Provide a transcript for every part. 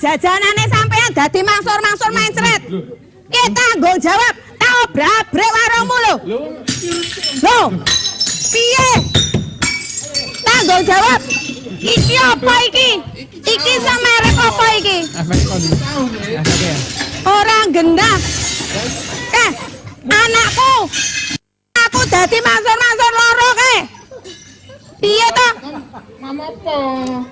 Jajanane sampean dadi mangsur-mangsur mencret. Ki tanggung jawab, tak obrak-abrik warungmu lho. Lho. Piye? Tanggung jawab. Iki apa iki? Iki samerek apa iki? Orang gendah. Anakku. Aku dadi mangsur-mangsur loro ke. Piye to? Mama apa?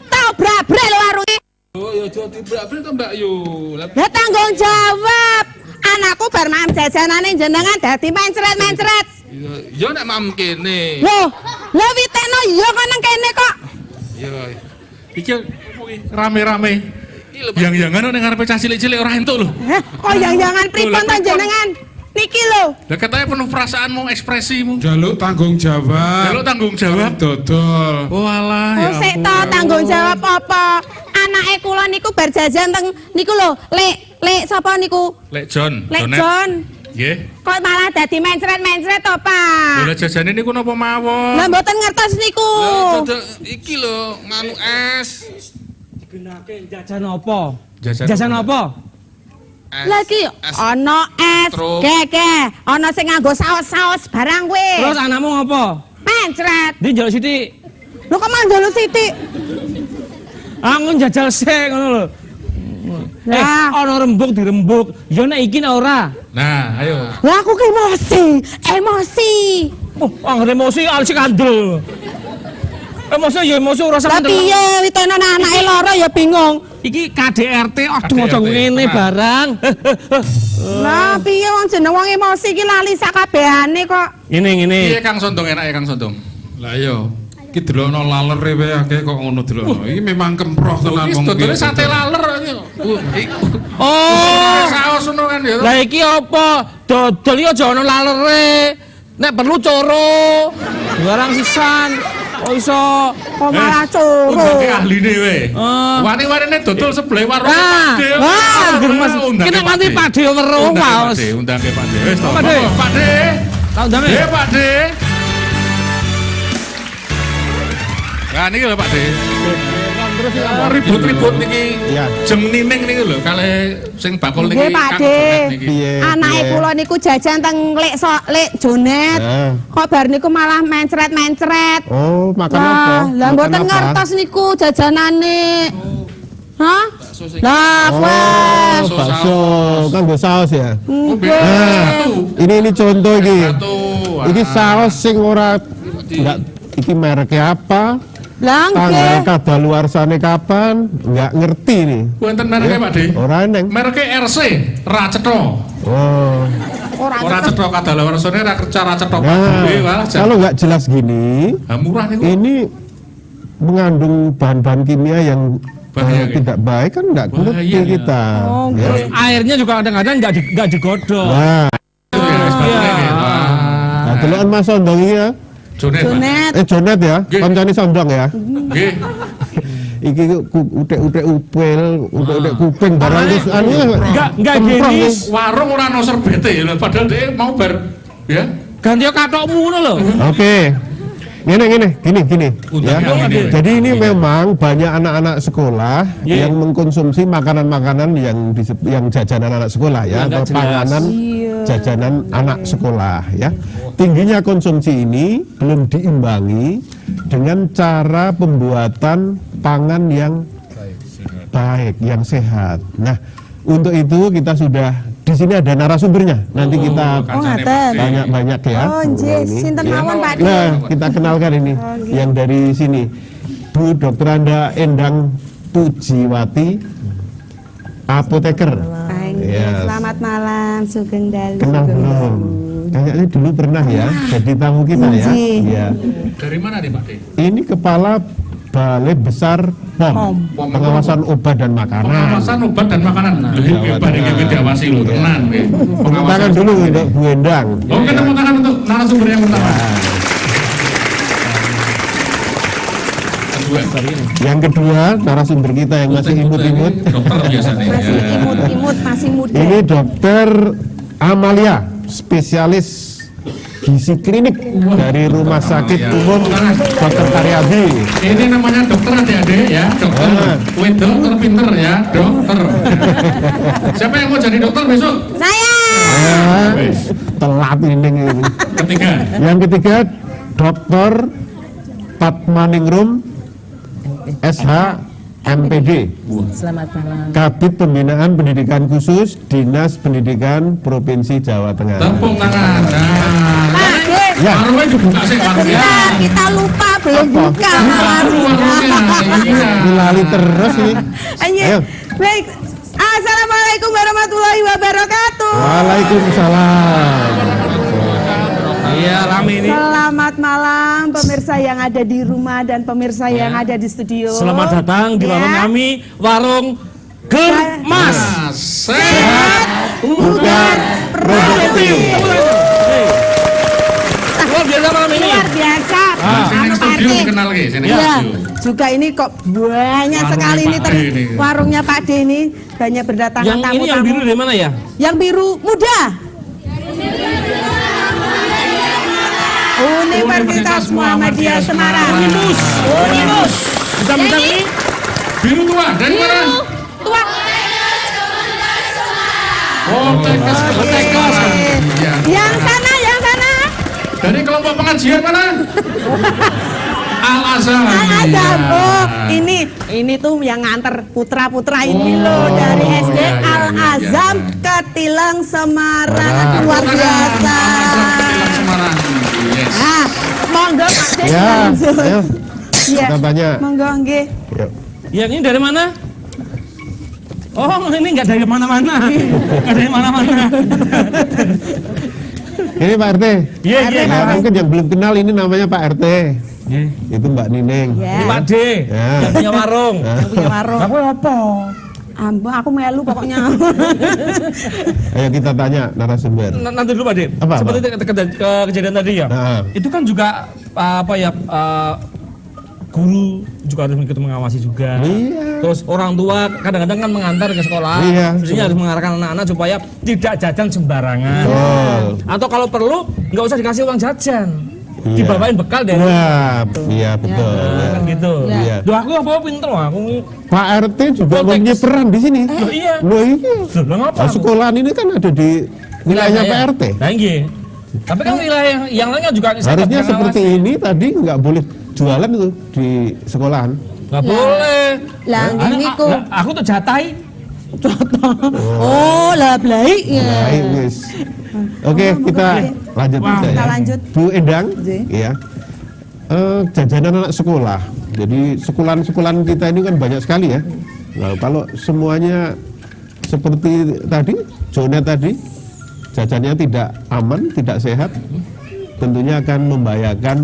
Tak obrak-abrik lho warung iki. Oh ya aja dibrak-brak to Mbak yo. Ya tanggung jawab. Anakku bar mangan jajanane jenengan dadi mencret-mencret. Ya nek mam kene. Loh witekno ya kok nang kene kok. Ya. Iki rame-rame. Yang-yangan ning ngarepe cah cilik-cilik ora entuk lho. Kok yang-yangan pripun to jenengan? Niki lho. Lah katanya penuh perasaanmu, ekspresimu. Jaluk tanggung jawab. Jaluk tanggung jawab. Dodol. Oh alah ya. Sik to tanggung jawab apa? Anake kula niku bar jajan teng niku lho, Lek sapa niku? Lek John. Lek John. Nggih. Kok malah dadi mencret-mencret to, Pak? Lah jajane niku napa mawon? Lah mboten ngertos niku. Dodol iki lho, nganu es. Digenake jajan apa? Jajan Jajan apa? Lagi ana es, keke, ana sing nganggo saus-saus barang kuwi. Terus anakmu ngapa? Mencret. Ndi njaluk sithik. Lho kok mandul sithik? Angon jajal sik ngono lho. Ana rembug dirembug. Ya nek iki nek ora. Nah, ayo. Lah aku ki emosi. Oh, anggere emosi alsi kandel. Emosi ya emosi ora Lah sampe. piye witene anake lara ya bingung. Iki KDRT aduh aja KDRT, ngene tenang. barang. Lah piye wong jeneng wong emosi ki lali sakabehane kok. Ngene. Piye Kang Sondong enake Kang Sondong? Lah iya. Iki delokno lalere wae akeh kok ngono delokno. Iki memang kemproh tenan Wis wong dodole iki. sate laler iki. Oh. Saus ngono kan ya. Lah iki apa? Dodol iki aja ana lalere. Nek perlu coro. Barang sisan. Kok iso Kok malah coro. Undang ke ahline we. Wani-wanine dodol sebelah warung Nah, Pakde. wah, Mas. Kita nganti Pakde weruh wae. Undang ke Pakde. Wis to. Pakde. Pakde. Tak undange. Pakde. Nah niki lho Pakde. Ribut-ribut niki. Jeng nining niki lho kale sing bakul niki. Nggih, Pakde. Anake kula niku jajan teng lek Jonet. Kok bar niku malah mencret-mencret. Oh, makan apa? Lah, lah Makan mboten apa? ngertos niku jajanane. Hah? Lah, wes. Oh, bakso, kan nggo saus ya. Nggih. Ini contoh iki. Satu. Iki saus sing ora enggak iki mereknya apa? Lah Tanggal nggih. kadaluarsane kapan? Enggak ngerti nih. Wonten mereknya Pakde. Ora neng. Mereknya RC, ra cetho. Oh. Ora cetho kadaluarsane ra kerja ra cetho Nah, Pakde walah. kalau nggak jelas gini, Murah niku. ini mengandung bahan-bahan kimia yang Bahaya, tidak baik kan nggak ngerti Bahaya. kita. Oh, ya. Terus airnya juga kadang-kadang nggak digodok. Nah, Iya. nah deloken Mas Sondong iki ya. Jonet. Pak. Jonet. Jonet ya, Nggih. koncone Sondong ya. Nggih. Iki utek-utek upil, utek-utek kuping barang wis anu Enggak kemprong gini. wis. Warung ora ono serbete lho padahal dia mau bar ya. Ganti katokmu ngono lho. Oke. Gini. Ya. Undang ini. Jadi ini memang banyak anak-anak sekolah yang mengkonsumsi makanan-makanan yang jajanan anak sekolah ya, Yang nggak atau jelas. panganan jajanan anak sekolah ya. Tingginya konsumsi ini belum diimbangi dengan cara pembuatan pangan yang baik, yang sehat. Nah, untuk itu kita sudah di sini ada narasumbernya. Nanti kita ngaten. tanya banyak ya. Oh, nggih, Ini. sinten Ya. mawon, Pak? Nah, kita kenalkan ini yang dari sini. Bu Dr. Anda Endang Pujiwati, apoteker. Yes. Selamat malam, Sugeng Dalu. Kenal belum? Kayaknya dulu pernah ya jadi tamu kita ya. Nggih. Iya. Dari mana nih Pak De? Ini kepala Balai Besar POM, Pengawasan Obat dan Makanan. Pengawasan obat dan makanan. Lho iki bar iki diawasi lho tenan nggih. Tepuk tangan dulu untuk Bu Endang. Oke, tepuk tangan untuk narasumber yang pertama. Kedua. Yang kedua, narasumber kita yang masih imut-imut. Dokter biasanya. Masih ya. imut-imut, masih muda. Ini Dokter Amalia, spesialis gizi klinik dari Rumah Sakit Umum Dr. Karyadi. Ini namanya dokter adik-adik ya, dokter. Wih, dokter pinter ya, dokter. Siapa yang mau jadi dokter besok? Saya. Telat ini. Ketiga. Yang ketiga, Dokter Patmaningrum, SH, MPD. Selamat malam. Kabid Pembinaan Pendidikan Khusus Dinas Pendidikan Provinsi Jawa Tengah. Tepuk tangan. Nah, Ya. warungnya dibuka sih warungnya. Sebentar, kita lupa belum buka Warungnya, iya. Dilali terus ini. Ayo. Ayo. Baik. Assalamualaikum warahmatullahi wabarakatuh. Waalaikumsalam. Iya, rame ini. Selamat malam pemirsa yang ada di rumah dan pemirsa yang ada di studio. Selamat datang di warung Ya. kami, warung Germas. Sehat. Bukan produktif. Luar biasa malam ini. Luar biasa. Sini Anu, Pak studio RT. kenal ke sini. Ya, juga ini kok banyak Warungnya sekali ini Pak D ini. warungnya Pak D ini banyak berdatangan Yang ini yang tamu-tamu. biru dari mana ya? Yang biru muda. Universitas Muhammadiyah Semarang. Unimus. Unimus. Hitam-hitam ini. Biru tua dari mana? Tua. Oh, Tekes. Iya. Yang sana, yang sana. Dari kelompok pengajian mana? Al Azhar. Al-Azhar. Oh, ini tuh yang nganter putra-putra ini loh dari SD iya, iya, Al-Azam iya, iya. Ketilang Semarang. Luar biasa. Ketilang Semarang. Yes. Nah, monggo Pak D Ya, langsung. ayo. Iya. Kita banyak. Monggo nggih. Yuk. Yang ini dari mana? Oh, ini nggak dari mana-mana. Nggak dari mana-mana. Ini Pak RT. Iya, iya. Ya, mungkin yang belum kenal ini namanya Pak RT. Iya. Itu Mbak Nining. Ya. Ini Pak D, Ya. yang punya warung. Yang punya warung. Aku apa? Ambon, aku melu pokoknya. Ayo kita tanya narasumber. Nanti dulu Pak De. Apa? Seperti kejadian tadi ya. Nah. Itu kan juga guru juga harus ikut mengawasi juga. Iya. Terus orang tua kadang-kadang kan mengantar ke sekolah. Iya. Maksudnya harus mengarahkan anak-anak supaya tidak jajan sembarangan. Betul. Atau kalau perlu nggak usah dikasih uang jajan. Iya. Dibawain bekal dari Iya betul. kan gitu. Iya. Duh aku apa pinter loh aku. Pak RT juga Konteks. punya peran di sini. Loh iya. Loh iya. Loh ngapa? Nah, sekolahan ini kan ada di wilayahnya Pak RT. Nah iya. Tapi kan wilayah yang lainnya juga Harusnya seperti ini tadi nggak boleh jualan itu di sekolahan. Nggak boleh. Lah ngene iku. Aku tuh jatai. Oh, lah blaik ya. Baik, wis. Oke, kita lanjut Wah, aja ya. kita lanjut. Bu Endang, Nggih. ya. Jajanan anak sekolah. Jadi sekolahan kita ini kan banyak sekali ya. Nah, kalau semuanya seperti tadi, zona tadi, jajannya tidak aman, tidak sehat, tentunya akan membahayakan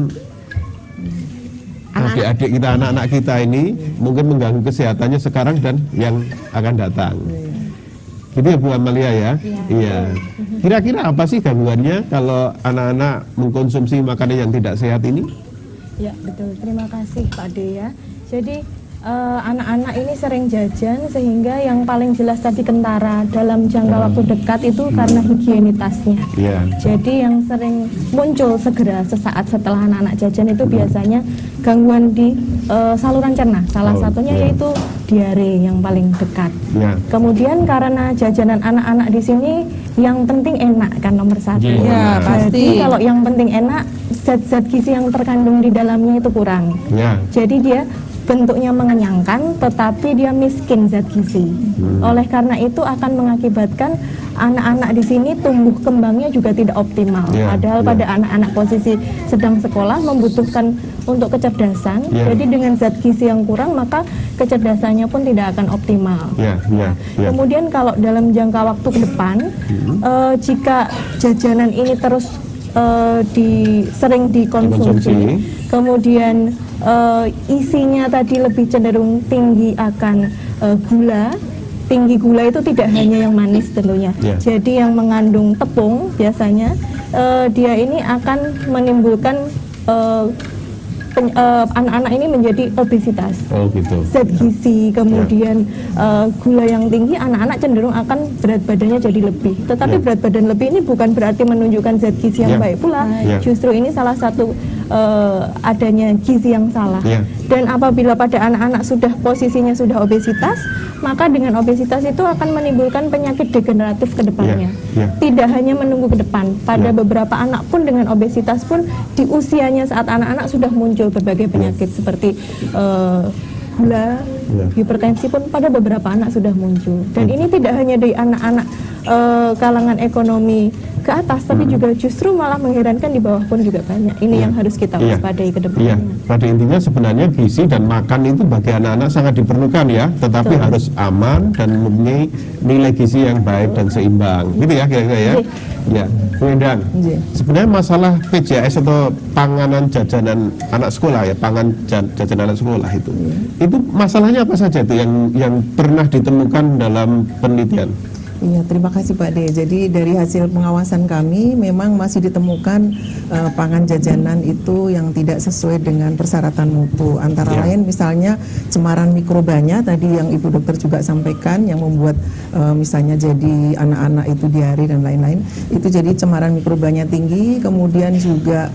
adik-adik kita, anak-anak kita ini, mungkin mengganggu kesehatannya sekarang dan yang akan datang. Gitu ya Bu Amalia ya? Iya. Kira-kira apa sih gangguannya kalau anak-anak mengkonsumsi makanan yang tidak sehat ini? Ya betul, terima kasih Pak De ya. Jadi anak-anak ini sering jajan sehingga yang paling jelas tadi kentara dalam jangka waktu dekat itu karena higienitasnya. Iya. Jadi yang sering muncul segera sesaat setelah anak-anak jajan itu biasanya gangguan di saluran cerna. Salah Oh, satunya iya. yaitu diare yang paling dekat. Ya. Kemudian karena jajanan anak-anak di sini yang penting enak kan nomor satu. Ya, pasti. Jadi kalau yang penting enak, zat-zat gizi yang terkandung di dalamnya itu kurang. Ya. Jadi dia bentuknya mengenyangkan, tetapi dia miskin zat gizi. Oleh karena itu akan mengakibatkan anak-anak di sini tumbuh kembangnya juga tidak optimal. Ya, Padahal ya. pada anak-anak posisi sedang sekolah membutuhkan untuk kecerdasan. Ya. Jadi dengan zat gizi yang kurang maka kecerdasannya pun tidak akan optimal. Ya, ya, ya. Kemudian kalau dalam jangka waktu ke depan, jika jajanan ini terus sering dikonsumsi, kemudian isinya tadi lebih cenderung tinggi akan gula. Tinggi gula itu tidak hanya yang manis tentunya. Yeah. Jadi yang mengandung tepung biasanya dia ini akan menimbulkan anak-anak ini menjadi obesitas. Oh gitu. Zat gizi, kemudian gula yang tinggi, anak-anak cenderung akan berat badannya jadi lebih. Tetapi Ya. berat badan lebih ini bukan berarti menunjukkan zat gizi yang Ya. baik pula. Ya. Justru ini salah satu adanya gizi yang salah. Ya. Dan apabila pada anak-anak sudah posisinya sudah obesitas, maka dengan obesitas itu akan menimbulkan penyakit degeneratif ke depannya. Ya. Tidak hanya menunggu ke depan, pada Ya. beberapa anak pun dengan obesitas pun di usianya saat anak-anak sudah muncul berbagai penyakit seperti gula, Ya. hipertensi pun pada beberapa anak sudah muncul. Dan ini tidak hanya dari anak-anak kalangan ekonomi ke atas, tapi juga justru malah mengherankan di bawah pun juga banyak. Ini yang harus kita Iya. waspadai ke Iya, depannya. pada intinya sebenarnya gizi dan makan itu bagi anak-anak sangat diperlukan ya, tetapi Betul. harus aman dan mempunyai nilai gizi yang baik dan seimbang. Gitu ya kira-kira ya. Ya, Bu Endang. Sebenarnya masalah PJS atau panganan jajanan anak sekolah ya, jajanan anak sekolah itu masalahnya apa saja itu yang pernah ditemukan dalam penelitian? Iya, terima kasih Pak De. Jadi dari hasil pengawasan kami memang masih ditemukan pangan jajanan itu yang tidak sesuai dengan persyaratan mutu. Antara lain misalnya cemaran mikrobanya tadi yang Ibu Dokter juga sampaikan yang membuat misalnya jadi anak-anak itu diare dan lain-lain. Itu jadi cemaran mikrobanya tinggi, kemudian juga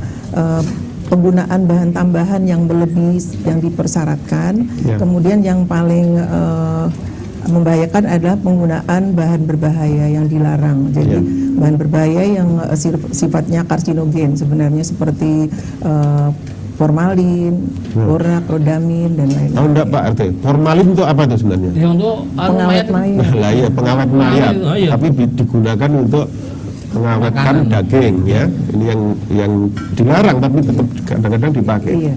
penggunaan bahan tambahan yang berlebih yang dipersyaratkan. Ya. Kemudian yang paling membahayakan adalah penggunaan bahan berbahaya yang dilarang. Jadi bahan berbahaya yang sifatnya karsinogen sebenarnya seperti formalin, borak, rodamin dan lain-lain. Tahu enggak Pak RT? Formalin itu apa itu sebenarnya? Ya untuk Pengawet mayat. Lah ya pengawet mayat, Oh, iya. tapi digunakan untuk mengawetkan daging ya. Ini yang dilarang tapi tetap kadang-kadang dipakai. Iya.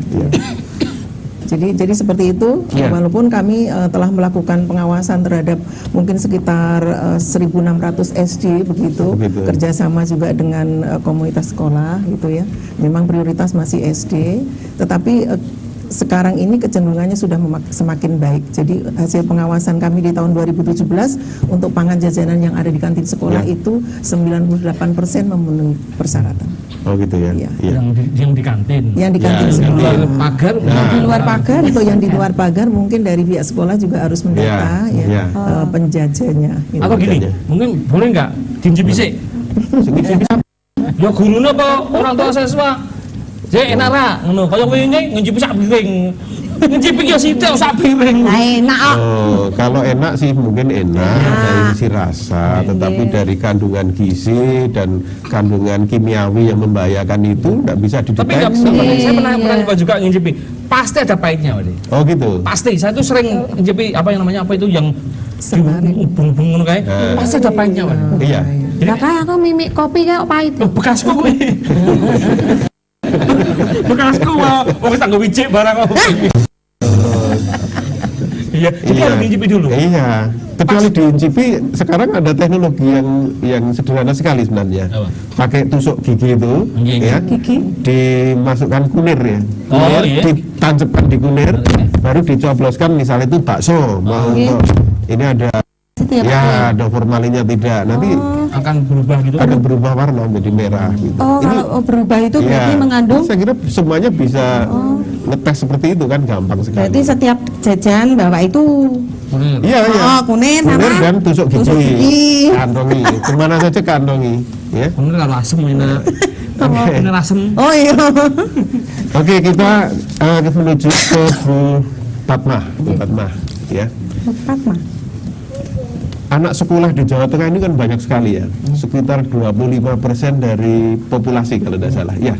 Jadi seperti itu, Iya. walaupun kami telah melakukan pengawasan terhadap mungkin sekitar 1.600 SD begitu, kerjasama juga dengan komunitas sekolah gitu ya. Memang prioritas masih SD, tetapi sekarang ini kecenderungannya sudah semakin baik. Jadi hasil pengawasan kami di tahun 2017 untuk pangan jajanan yang ada di kantin sekolah itu 98% memenuhi persyaratan. Oh gitu ya. Iya. Iya. Yang di kantin. Yang di kantin Ya, sekolah. Di luar pagar. Yang di luar pagar, untuk yang di luar pagar mungkin dari pihak sekolah juga harus mendata Ya, ya, ya. penjajahnya. gitu. Atau gini, mungkin boleh nggak dincipi sih? Ya gurune apa orang tua siswa? Jadi enak ra, ngono. Kaya wingi ngincipi sak piring. Ngincipi ya sithik sak piring. Nah, enak kok. Oh, kalau enak sih mungkin enak dari sisi rasa, tetapi dari kandungan gizi dan kandungan kimiawi yang membahayakan itu nggak bisa Tapi nggak dideteksi. saya pernah nyoba juga ngincipi. Pasti ada pahitnya, Pak. Oh gitu. Pasti. Saya tuh sering ngincipi apa yang namanya apa itu yang bung-bung ngono kae. Pasti ada pahitnya, Pak. Iya. Lah kayak aku mimik kopi kayak pahit. Loh, bekasku kuwi. Bekasku wah, wong tak nggo wijik barang kok. Iya, jadi harus diincipi dulu. Iya. Kecuali diincipi, sekarang ada teknologi yang sederhana sekali sebenarnya. Apa? Pakai tusuk gigi itu, Iya, ya, dimasukkan kunir ya. Oh, Kunir, iya. ditancapkan di kunir, baru dicobloskan misalnya itu bakso, mau untuk ini ada ya ada formalinnya tidak, nanti Akan berubah gitu. akan berubah warna menjadi merah gitu. Oh, Ini- kalau berubah itu ya, berarti mengandung. saya kira semuanya bisa ngetes seperti itu kan, gampang sekali. Berarti setiap jajan bawa itu. Iya, iya. Oh, kunir sama dan tusuk gigi. tusuk gigi. Kantongi. Kemana saja kantongi. Ya. Bener kalau asem enak. Oke. Bener asem. Oh iya. Oke, kita menuju ke Bu Fatmah. Bu Fatmah, ya. Fatmah. Anak sekolah di Jawa Tengah ini kan banyak sekali ya. Sekitar 25% dari populasi kalau tidak salah. Ya.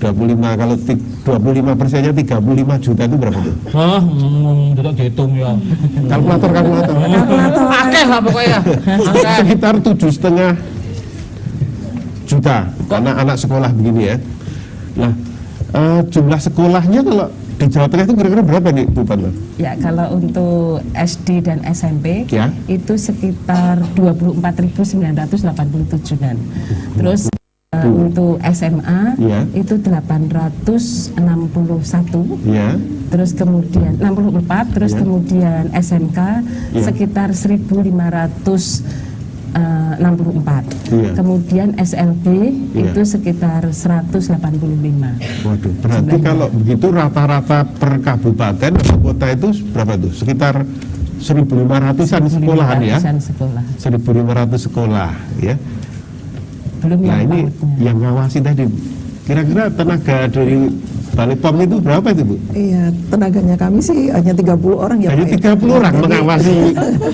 25, kalau 25%-nya 35 juta itu berapa tuh? Hah, tidak dihitung ya. Kalkulator. Akeh lah pokoknya. Akeh. Sekitar 7,5 juta anak-anak sekolah begini ya. Nah, jumlah sekolahnya kalau di Jawa Tengah itu kira-kira berapa nih Bu Fatmah? Ya, kalau untuk SD dan SMP Ya. itu sekitar 24.987-an. Terus untuk SMA Ya. itu 861. Ya. Terus kemudian 64, terus Ya. kemudian SMK Ya. sekitar 1.564. Iya. Kemudian SLB Iya. itu sekitar 185. Waduh, berarti kalau begitu rata-rata per kabupaten atau kota itu berapa tuh? Sekitar 1.500-an sekolahan ya? 1.500-an sekolah. 1.500 sekolah ya. Belum Nah yang ini PAUD-nya. yang ngawasi tadi, kira-kira tenaga dari Balai POM itu berapa itu Bu? Iya, tenaganya kami sih hanya 30 orang ya Hanya Pak. 30 orang Jadi, mengawasi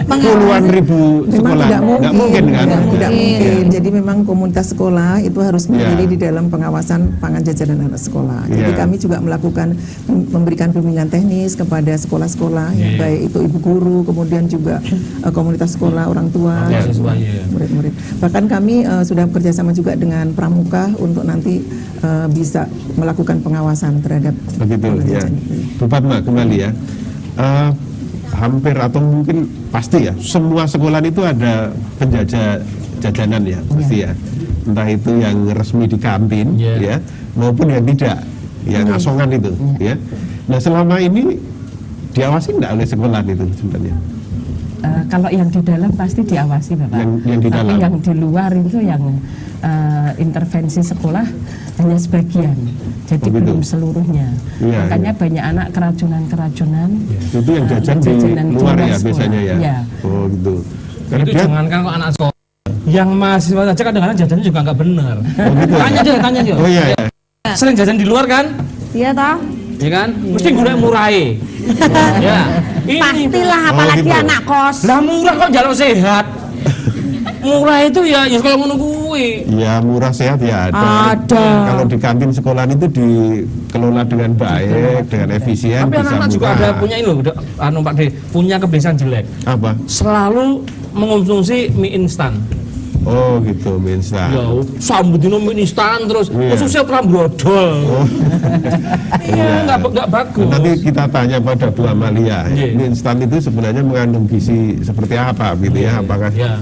puluhan ribu memang sekolah. tidak mungkin, Nggak mungkin kan? tidak mungkin. Jadi memang komunitas sekolah itu harus berdiri di dalam pengawasan pangan jajanan anak sekolah. Jadi Iya. kami juga melakukan memberikan bimbingan teknis kepada sekolah-sekolah, ya, baik itu ibu guru, kemudian juga komunitas sekolah, orang tua, Mahasiswa, iya. murid-murid. Bahkan kami sudah bekerjasama juga dengan Pramuka untuk nanti bisa melakukan pengawasan terhadap Begitu pangan ya. jajanan. Bu Fatma kembali ya. Hampir atau mungkin pasti ya, semua sekolah itu ada penjajah jajanan ya, pasti ya. Entah itu yang resmi di kantin ya, maupun yang tidak, yang asongan itu ya. Nah selama ini diawasi nggak oleh sekolah itu sebenarnya? Kalau yang di dalam pasti diawasi Bapak. Yang di Tapi dalam. yang di luar itu yang intervensi sekolah hanya sebagian. Jadi Oh, gitu. belum seluruhnya. Iya, Makanya banyak anak keracunan-keracunan. Itu yang jajan di jajanan di luar luar ya sekolah. biasanya ya. Iya. Oh gitu. Karena Itu dia jangankan kok anak sekolah. Yang mahasiswa saja kadang-kadang jajannya juga nggak benar. gitu ya? Tanya aja. oh iya ya. Sering jajan di luar kan? Iya toh? Iya kan? Mesti gulai murai. Ya. Ini Pastilah Oh, apalagi gitu. anak kos. lah murah kok jalur sehat. Murah itu ya kalau ngono kuwi. Ya murah sehat ya ada. Ada. Kalau di kantin sekolahan itu dikelola dengan baik, dengan efisien, Tapi bisa anak-anak juga murah. ada punya ini loh, anu Pak De, punya kebiasaan jelek. Apa? Selalu mengonsumsi mie instan. Oh gitu, mie instan. Ya, sambut dino mie instan terus Iya. khususnya prambrodol. Oh. Iya, nggak bagus. Nanti kita tanya pada Bu Amalia, Iya. mie instan itu sebenarnya mengandung gizi seperti apa gitu ya? Apakah Iya.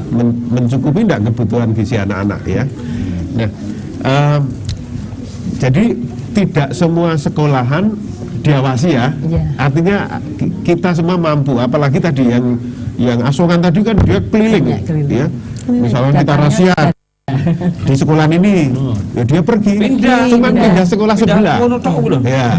mencukupi tidak kebutuhan gizi anak-anak ya? Nah, jadi tidak semua sekolahan diawasi ya. Iya. Artinya kita semua mampu, apalagi tadi yang asongan tadi kan dia keliling, Iya, keliling. ya. Misalnya kita Datanya rahasia di sekolah ini, ya dia pergi, Pindah. cuman pindah sekolah sebelah. ngono tok lho. Ya,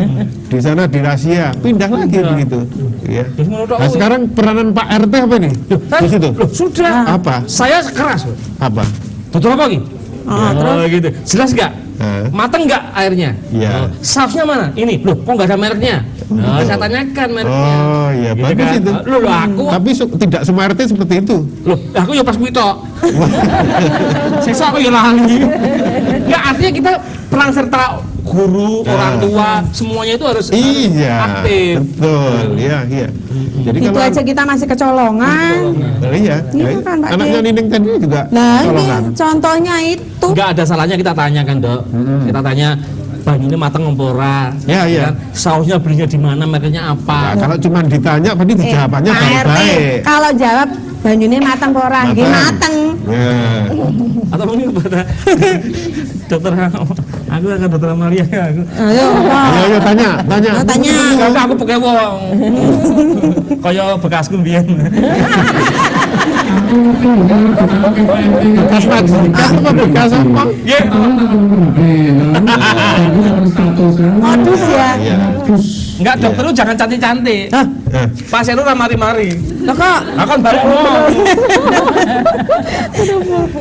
di sana dirahasia, pindah lagi begitu. Ya. Terus ngono tok. Nah sekarang peranan Pak RT apa nih? Di situ. Loh, sudah. Apa? Saya keras. Apa? Tutup apa lagi? Oh, gitu. Jelas nggak? Hah? Mateng nggak airnya? Iya. Sausnya mana? Ini. Loh, kok nggak ada mereknya? Nah, saya tanyakan mereknya. Oh iya, Gitu bagus kan? itu. Loh, aku. Tapi tidak semua RT seperti itu. Loh, aku ya pas kuwi tok. Sesuk aku ya lali. Nggak, artinya kita peran serta guru, orang tua, semuanya itu harus Iya, aktif. betul. Iya, iya. Jadi Itu aja kita masih kecolongan. Iya, Iya kan, Pak anaknya De? Nining tadi juga Nah, colongan. ini contohnya itu. Nggak ada salahnya kita tanyakan, Dok. Kita tanya banyune mateng empora. Ya, iya. Kan? Sausnya belinya di mana, mereknya apa? Nah, kalau cuma ditanya, berarti jawabannya Pak RT, baik-baik. kalau jawab banyune mateng apa ora? Nggih mateng. Ya. Atau mungkin kepada dokter aku akan dokter Amalia aku. Ayo. Ayo tanya. Tanya. Aku pakai wong. Kaya bekasku mbiyen. Bekas apa bekas apa? Nggih. Modus ya. Iya. Enggak, dokter lu jangan cantik-cantik. Eh, Pasien lu ora mari-mari. Loh kok Akan balik ngomong.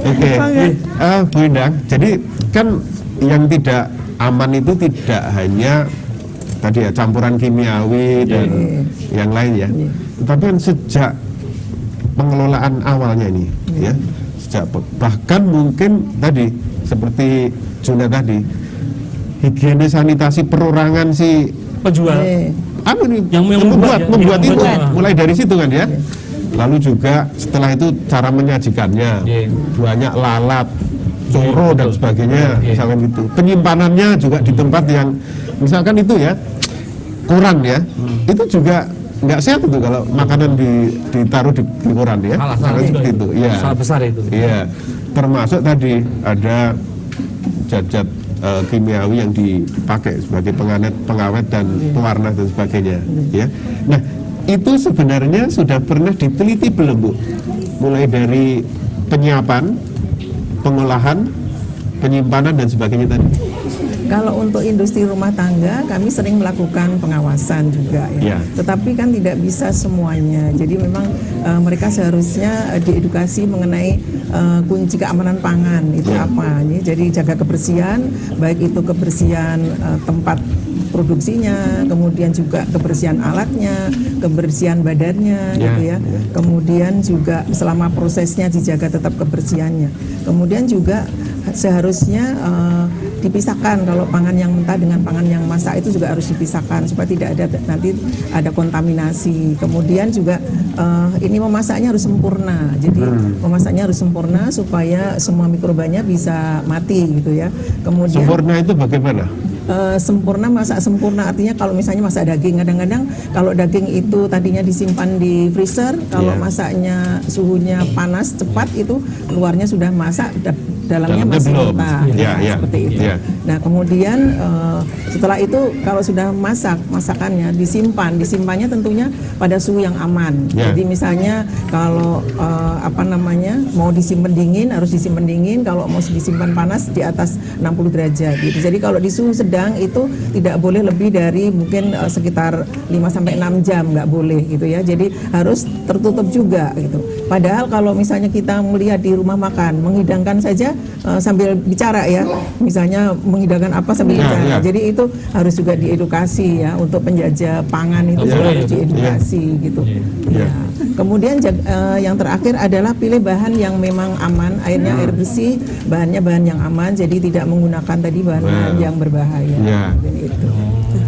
Oke. Bu Endang, jadi kan yang tidak aman itu tidak hanya tadi ya campuran kimiawi dan yang lain ya. Tetapi kan sejak pengelolaan awalnya ini ya, sejak bahkan mungkin tadi seperti Juna tadi, higiene sanitasi perorangan si Penjual. apa nih Yang membuat membuat, itu ya. mulai dari situ kan ya. Lalu juga setelah itu cara menyajikannya, Iya. banyak lalat, coro dan sebagainya, Iya. misalkan gitu. Penyimpanannya juga di tempat yang misalkan itu ya koran ya, itu juga nggak sehat itu kalau makanan ditaruh di koran ya. Salah Misalkan juga seperti itu. Iya. Salah besar itu. Iya. Termasuk tadi ada zat-zat kimiawi yang dipakai sebagai pengawet dan pewarna dan sebagainya ya. Nah, itu sebenarnya sudah pernah diteliti belum, Bu? Mulai dari penyiapan, pengolahan, penyimpanan dan sebagainya tadi. Kalau untuk industri rumah tangga, kami sering melakukan pengawasan juga ya. Ya. Tetapi kan tidak bisa semuanya. Jadi memang mereka seharusnya diedukasi mengenai kunci keamanan pangan itu apa. Jadi jaga kebersihan, baik itu kebersihan tempat produksinya, kemudian juga kebersihan alatnya, kebersihan badannya, gitu ya. Kemudian juga selama prosesnya dijaga tetap kebersihannya. Kemudian juga seharusnya dipisahkan kalau pangan yang mentah dengan pangan yang masak itu juga harus dipisahkan supaya tidak ada nanti ada kontaminasi. Kemudian juga ini memasaknya harus sempurna. Jadi memasaknya harus sempurna supaya semua mikrobanya bisa mati gitu ya. Kemudian Sempurna itu bagaimana? sempurna, masak sempurna artinya kalau misalnya masak daging, kadang-kadang kalau daging itu tadinya disimpan di freezer, kalau Iya. masaknya suhunya panas cepat itu luarnya sudah masak, dalamnya masih belum. mentah. Iya, iya. Seperti itu. Iya. Nah kemudian setelah itu kalau sudah masakannya disimpannya tentunya pada suhu yang aman. Iya. Jadi misalnya kalau mau disimpan dingin harus disimpan dingin, kalau mau disimpan panas di atas 60 derajat gitu. Jadi kalau di suhu sedang itu tidak boleh lebih dari mungkin sekitar 5-6 jam, nggak boleh gitu ya. Jadi harus tertutup juga gitu. Padahal kalau misalnya kita melihat di rumah makan menghidangkan saja sambil bicara ya, misalnya menghidangkan apa sambil bicara. iya. Jadi itu harus juga diedukasi ya, untuk penjajah pangan itu juga harus diedukasi gitu. Ya. Kemudian yang terakhir adalah pilih bahan yang memang aman, airnya air bersih, bahannya bahan yang aman, jadi tidak menggunakan tadi bahan-bahan yang berbahaya. Ya. Gitu.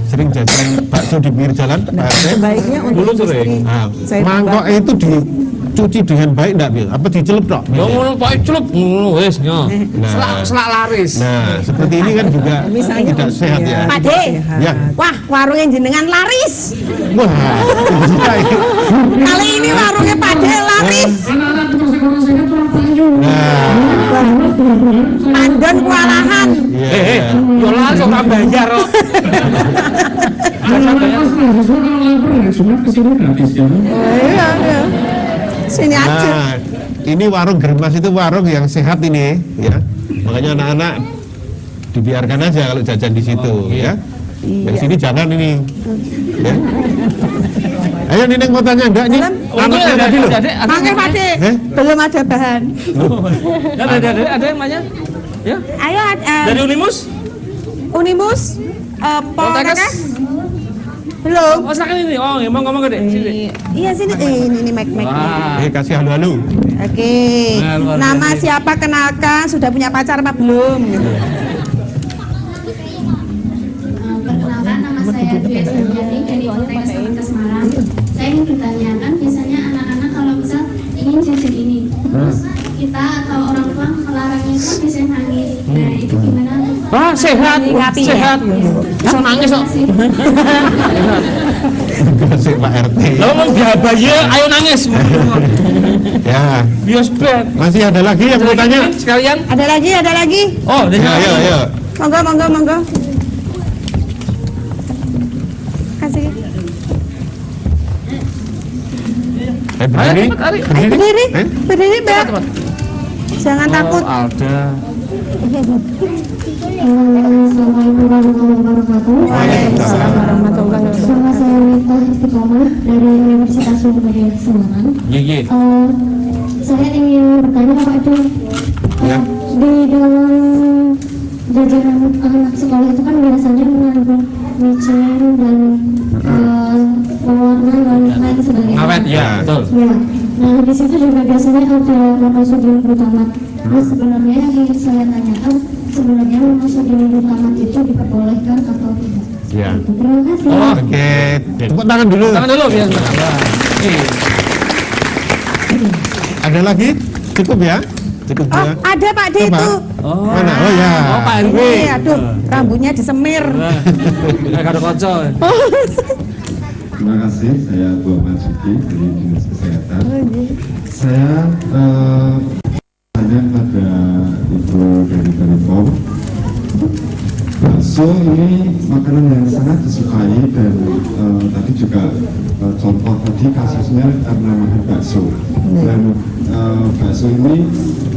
Sering jajan bakso di pinggir jalan, Pak RT. Sebaiknya untuk Dulu industri sering. saya Mangkok itu dicuci dengan baik enggak, Bil? Apa dicelup tok? Ya ngono Pak celup ngono wis ya. Nah. Selak laris. Nah, seperti ini kan juga misalnya tidak sehat ya. Pak De. sehat. Ya. Wah, warungnya jenengan laris. Wah, baik. Kali ini warungnya Pak De laris. Anak-anak tukang sekolah Nah, Pandon kewalahan. iya. Yo laris ora bayar kok. Anak-anak mahasiswa kalau lapar ya sunat kesini gratis ya. Iya, iya. Sini aja. Nah, ini warung Germas itu warung yang sehat ini, ya. Makanya anak-anak dibiarkan aja kalau jajan di situ, ya. Yang sini jangan ini. Ya. Ayo Neneng mau tanya enggak nih? Anaknya tadi loh. Mangke Pak De. Belum ada bahan. Ada yang nanya? Ya. Ayo Dari Unimus? Unimus Poltekkes. Belum. Oh, silakan ini. Oh, ya, mau ngomong gede. Sini. Iya sini. Ini mic. Wah. Kasih halo-halo. Oke. Nah, luar Nama biasa. siapa, kenalkan, sudah punya pacar apa belum? Perkenalkan, nama saya Dwi Esmiani dari Poltekkes Kota Semarang. Saya ingin bertanyakan, biasanya anak-anak kalau misal ingin jajan ini, terus kita atau orang tua melarangnya itu biasanya nangis. Nah, itu gimana tuh? Wah, sehat. Sehat. Bisa nangis kok. Kasih Pak RT. Lah ngomong bayi, ayo nangis. Ya. Bios bed. Masih ada lagi yang mau tanya? Sekalian. Ada lagi. Oh, Ayo. Monggo. Kasih. Berdiri. Berdiri, Mbak. Jangan takut. Ada. Assalamualaikum warahmatullahi wabarakatuh. Waalaikumsalam warahmatullahi wabarakatuh. Nama saya Miftah Istiqomah dari Universitas Muhammadiyah Semarang. Ye. Saya ingin bertanya Pak Edo, Ya. di dalam jajanan anak sekolah itu kan biasanya mengandung micin dan pewarna dan lain sebagainya. Awet ya, betul. Ya, nah di situ juga biasanya ada monosodium glutamat. Nah sebenarnya yang ingin saya tanyakan, sebenarnya monosodium glutamat itu diperbolehkan atau tidak? Ya. Terima kasih. Oke. Tepuk tangan dulu. Tangan dulu biar. Ada lagi? Cukup ya? Cukup Oh, ya? ada Pak De Coba. itu. Mana? Oh ya. Oh, Pak RW. Aduh, rambutnya disemir. Kayak kado koco. Terima kasih, saya Bu Marzuki dari Dinas Kesehatan. Saya tanya pada Ibu dari Telkom. Bakso ini makanan yang sangat disukai dan tadi juga contoh tadi kasusnya karena makan bakso dan bakso ini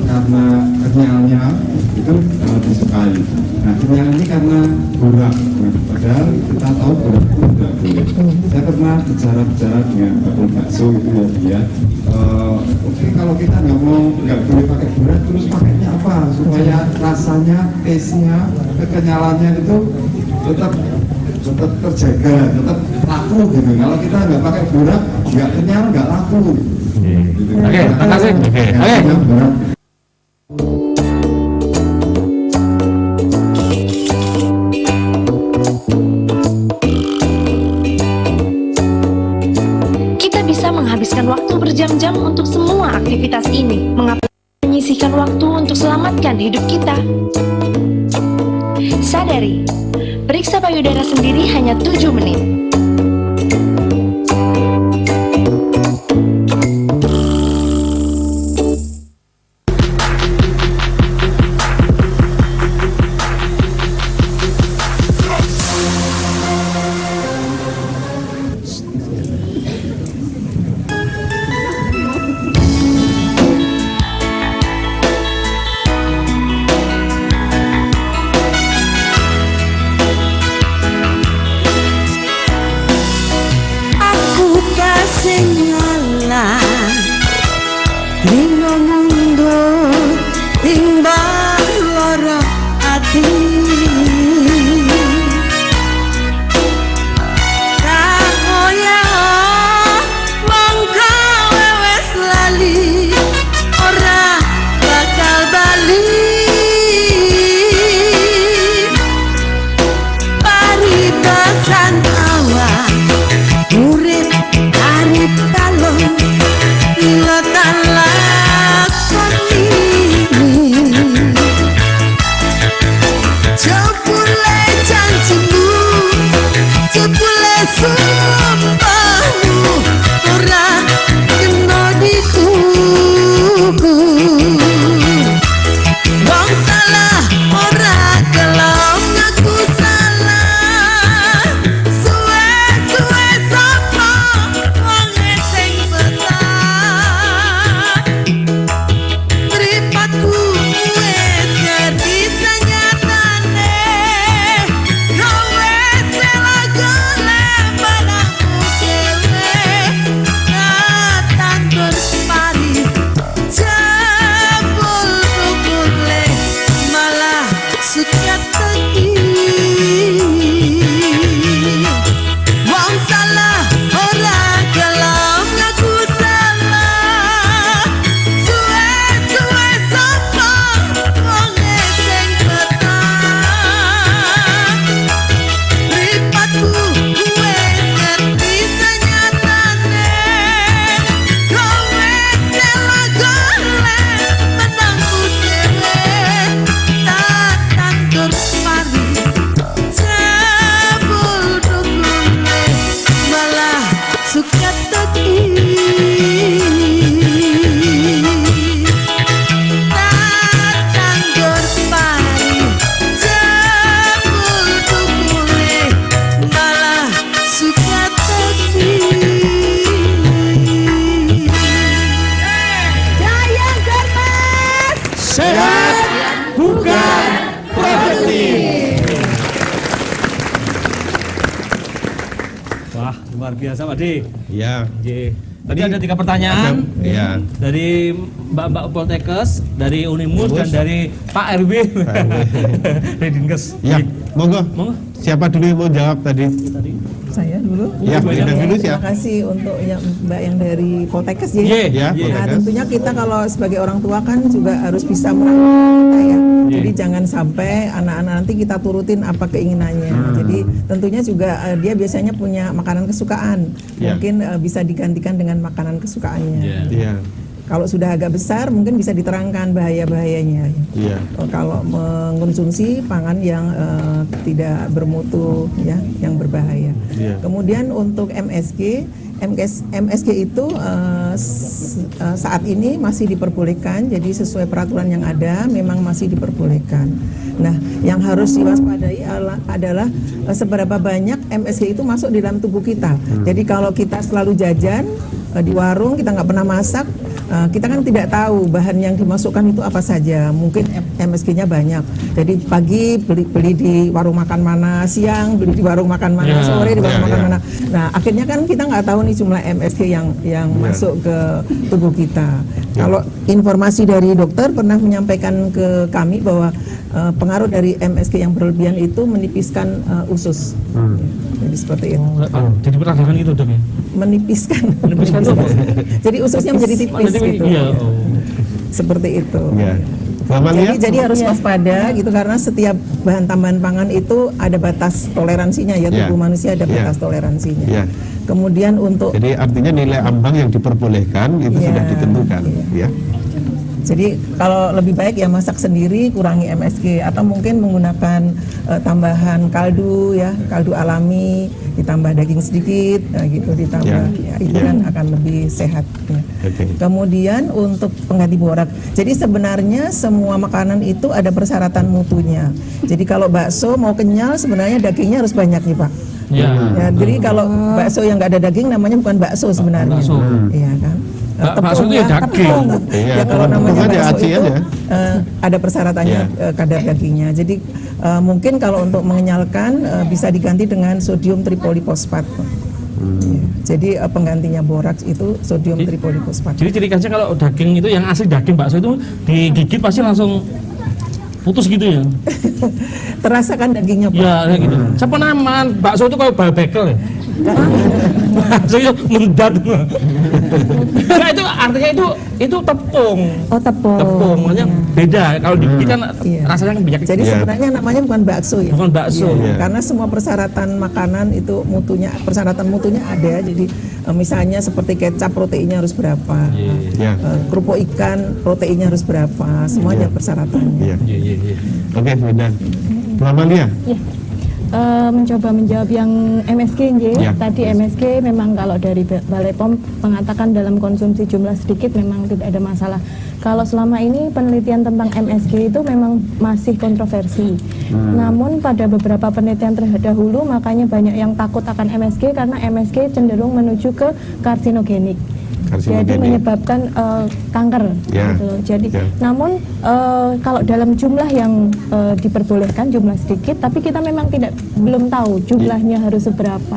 karena kenyalnya itu disukai. Nah kenyal ini karena burak, padahal kita tahu burak itu tidak boleh. Saya pernah bicara dengan bakul bakso itu ya dia. Oke, kalau kita nggak boleh pakai burak, terus pakainya apa supaya rasanya, taste-nya, kekenyalannya itu tetap terjaga, tetap laku gitu. Kalau kita nggak pakai burak, nggak kenyal, nggak laku. Gitu. Oke, terima kasih. Oke. Kita bisa menghabiskan waktu berjam-jam untuk semua aktivitas ini. Mengapa menyisihkan waktu untuk selamatkan hidup kita? Sadari, periksa payudara sendiri hanya 7 menit. Luar biasa Pak De. Ya. Nggih. Tadi ada 3 pertanyaan. Iya. Dari Mbak Poltekkes, dari Unimus dan dari Pak RW. Dari Dinkes. Ya, monggo. Siapa dulu yang mau jawab tadi? Saya dulu. Ya, Dinda dulu Terima siapa? kasih untuk yang Mbak yang dari Poltekkes ya. Ya, Nah, Poltekkes. tentunya kita kalau sebagai orang tua kan juga harus bisa merangkul kita ya. Jadi jangan sampai anak-anak nanti kita turutin apa keinginannya. Jadi tentunya juga dia biasanya punya makanan kesukaan. Ya. Mungkin bisa digantikan dengan makanan kesukaannya. Iya. Kalau sudah agak besar mungkin bisa diterangkan bahaya-bahayanya. Iya. Kalau mengkonsumsi pangan yang tidak bermutu ya, yang berbahaya. Iya. Kemudian untuk MSG itu saat ini masih diperbolehkan, jadi sesuai peraturan yang ada memang masih diperbolehkan. Nah, yang harus diwaspadai adalah seberapa banyak MSG itu masuk di dalam tubuh kita. Jadi kalau kita selalu jajan di warung, kita nggak pernah masak, kita kan tidak tahu bahan yang dimasukkan itu apa saja. Mungkin MSG-nya banyak. Jadi pagi beli di warung makan mana, siang beli di warung makan mana, sore di warung makan mana. Nah, akhirnya kan kita nggak tahu nih jumlah MSG yang masuk ke tubuh kita. Kalau informasi dari dokter pernah menyampaikan ke kami bahwa pengaruh dari MSG yang berlebihan itu menipiskan usus. Jadi seperti itu. Jadi peradangan itu dok ya? Menipiskan. Itu apa? Jadi ususnya menjadi tipis gitu. Iya. Seperti itu. Ya. Jadi harus waspada gitu karena setiap bahan tambahan pangan itu ada batas toleransinya ya, tubuh manusia ada batas toleransinya. Ya. Kemudian untuk Jadi artinya nilai ambang yang diperbolehkan itu sudah ditentukan, ya. Jadi kalau lebih baik ya masak sendiri, kurangi MSG atau mungkin menggunakan tambahan kaldu ya, kaldu alami, ditambah daging sedikit, gitu ditambah, itu kan akan lebih sehat. Ya. Kemudian untuk pengganti borak, jadi sebenarnya semua makanan itu ada persyaratan mutunya. Jadi kalau bakso mau kenyal sebenarnya dagingnya harus banyak nih Pak. Ya, jadi kalau bakso yang nggak ada daging namanya bukan bakso sebenarnya. Iya kan. Bakso itu ya daging. Ya kalau namanya bakso itu ada persyaratannya kadar dagingnya. Jadi mungkin kalau untuk mengenyalkan bisa diganti dengan sodium tripolifosfat. Jadi penggantinya boraks itu sodium tripolifosfat. Jadi ciri khasnya kalau daging itu yang asli daging bakso itu digigit pasti langsung putus gitu ya. Terasakan dagingnya Pak. Ya gitu. Siapa nama bakso itu kayak bal bekel ya? Bakso itu mendat. Nah itu artinya itu tepung. Oh tepung. Tepung, makanya beda. Kalau digigit kan rasanya kan banyak. Jadi sebenarnya namanya bukan bakso ya. Bukan bakso. Karena semua persyaratan makanan itu persyaratan mutunya ada. Jadi misalnya seperti kecap proteinnya harus berapa, kerupuk ikan proteinnya harus berapa, semuanya persyaratannya. Oke, Medan. Bu Amalia. Mencoba menjawab yang MSG tadi MSG memang kalau dari Balai POM mengatakan dalam konsumsi jumlah sedikit memang tidak ada masalah. Kalau selama ini penelitian tentang MSG itu memang masih kontroversi. Namun pada beberapa penelitian terdahulu makanya banyak yang takut akan MSG karena MSG cenderung menuju ke karsinogenik. Jadi menyebabkan kanker. Gitu. Jadi, namun kalau dalam jumlah yang diperbolehkan jumlah sedikit, tapi kita memang belum tahu jumlahnya harus seberapa.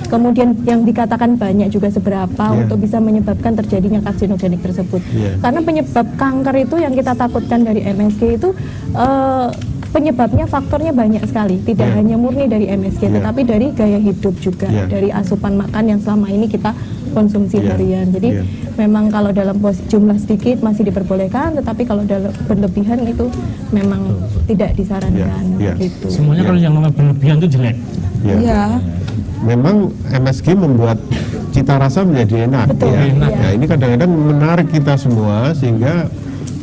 Kemudian yang dikatakan banyak juga seberapa untuk bisa menyebabkan terjadinya karsinogenik tersebut. Karena penyebab kanker itu yang kita takutkan dari MSG itu penyebabnya faktornya banyak sekali, tidak hanya murni dari MSG, tetapi dari gaya hidup juga, dari asupan makan yang selama ini kita konsumsi harian. Jadi memang kalau dalam jumlah sedikit masih diperbolehkan, tetapi kalau dalam berlebihan itu memang tidak disarankan. Gitu. Semuanya kalau yang namanya berlebihan itu jelek. Memang MSG membuat cita rasa menjadi enak. Ya, ini kadang-kadang menarik kita semua sehingga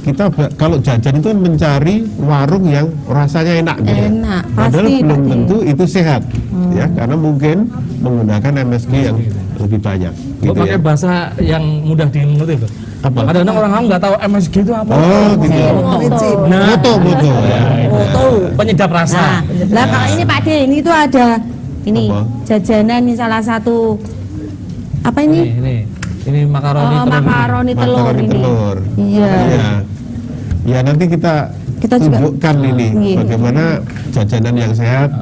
kita kalau jajan itu kan mencari warung yang rasanya enak gitu. Padahal belum tentu itu sehat. Ya, karena mungkin menggunakan MSG yang lebih banyak. Gitu pakai bahasa yang mudah dimengerti itu. Kadang-kadang orang nggak tahu MSG itu apa. Oh, gitu. Moto. Penyedap rasa. Lah kalau ini Pak De, ini tuh ada jajanan ini salah satu apa ini? Ini makaroni telur. Telur. Iya. Ya nanti kita tunjukkan ini bagaimana jajanan yang sehat